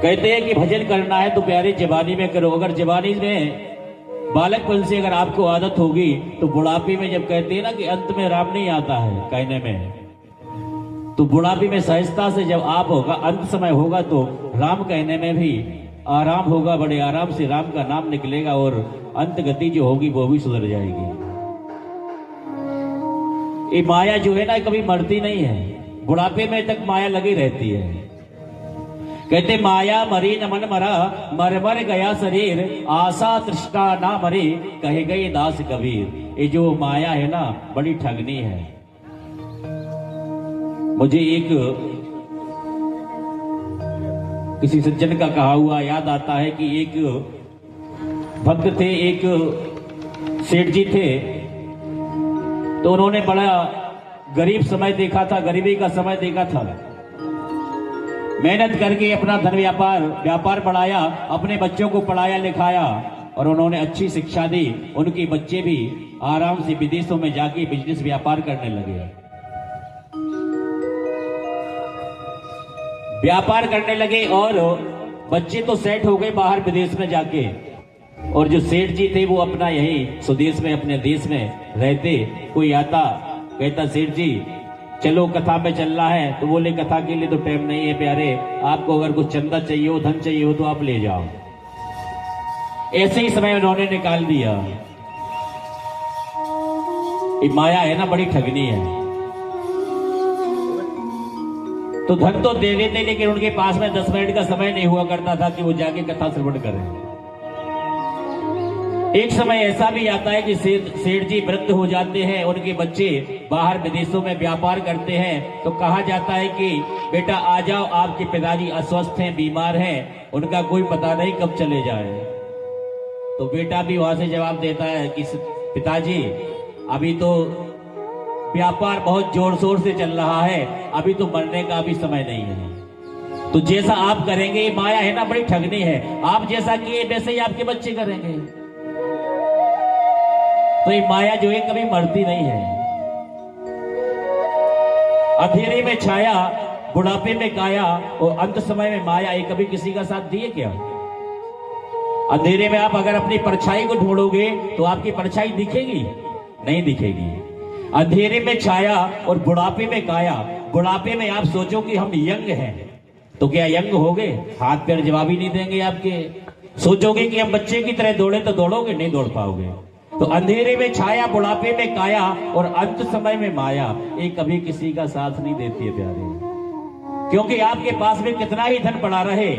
कहते हैं कि भजन करना है तो प्यारे जवानी में करो। अगर जवानी में बालकपन से अगर आपको आदत होगी तो बुढ़ापे में, जब कहते हैं ना कि अंत में राम नहीं आता है कहने में, तो बुढ़ापे में सहजता से जब आप होगा, अंत समय होगा तो राम कहने में भी आराम होगा, बड़े आराम से राम का नाम निकलेगा और अंत गति जो होगी वो भी सुधर जाएगी। ये माया जो है ना कभी मरती नहीं है, बुढ़ापे में तक माया लगी रहती है। कहते माया मरी न मन मरा, मर मर गया शरीर, आशा तृष्णा ना मरी, कहे गए दास कबीर। ये जो माया है ना बड़ी ठगनी है। मुझे एक किसी सज्जन का कहा हुआ याद आता है कि एक भक्त थे, एक सेठ जी थे, तो उन्होंने बड़ा गरीब समय देखा था, गरीबी का समय देखा था। मेहनत करके अपना धन व्यापार बढ़ाया, अपने बच्चों को पढ़ाया लिखाया और उन्होंने अच्छी शिक्षा दी। उनके बच्चे भी आराम से विदेशों में जाके बिजनेस व्यापार करने लगे, व्यापार करने लगे और बच्चे तो सेट हो गए बाहर विदेश में जाके। और जो सेठ जी थे वो अपना यही स्वदेश में, अपने देश में रहते। कोई आता कहता सेठ जी चलो कथा में चलना है, तो बोले कथा के लिए तो टाइम नहीं है प्यारे, आपको अगर कुछ चंदा चाहिए हो, धन चाहिए हो तो आप ले जाओ। ऐसे ही समय उन्होंने निकाल दिया। ये माया है ना बड़ी ठगनी है। तो धन तो दे देते, लेकिन उनके पास में 10 मिनट का समय नहीं हुआ करता था कि वो जाके कथा श्रवण करें। एक समय ऐसा भी आता है कि सेठ जी वृद्ध हो जाते हैं, उनके बच्चे बाहर विदेशों में व्यापार करते हैं, तो कहा जाता है कि बेटा आ जाओ, आपके पिताजी अस्वस्थ हैं, बीमार हैं, उनका कोई पता नहीं कब चले जाए। तो बेटा भी वहां से जवाब देता है कि पिताजी अभी तो व्यापार बहुत जोर शोर से चल रहा है, अभी तो मरने का भी समय नहीं है। तो जैसा आप करेंगे, ये माया है ना बड़ी ठगनी है, आप जैसा किए वैसे ही आपके बच्चे करेंगे। तो ये माया जो है कभी मरती नहीं है। अंधेरे में छाया, बुढ़ापे में काया और अंत समय में माया, ये कभी किसी का साथ दिए क्या? अंधेरे में आप अगर अपनी परछाई को ढूंढोगे तो आपकी परछाई दिखेगी? नहीं दिखेगी। अंधेरे में छाया और बुढ़ापे में काया। बुढ़ापे में आप सोचो कि हम यंग हैं, तो क्या यंग हो गए? हाथ पैर जवाब ही नहीं देंगे आपके। सोचोगे कि हम बच्चे की तरह दौड़े तो दौड़ोगे? नहीं दौड़ पाओगे। तो अंधेरे में छाया, बुढ़ापे में काया और अंत समय में माया, ये कभी किसी का साथ नहीं देती है प्यारे। क्योंकि आपके पास में कितना ही धन पड़ा रहे,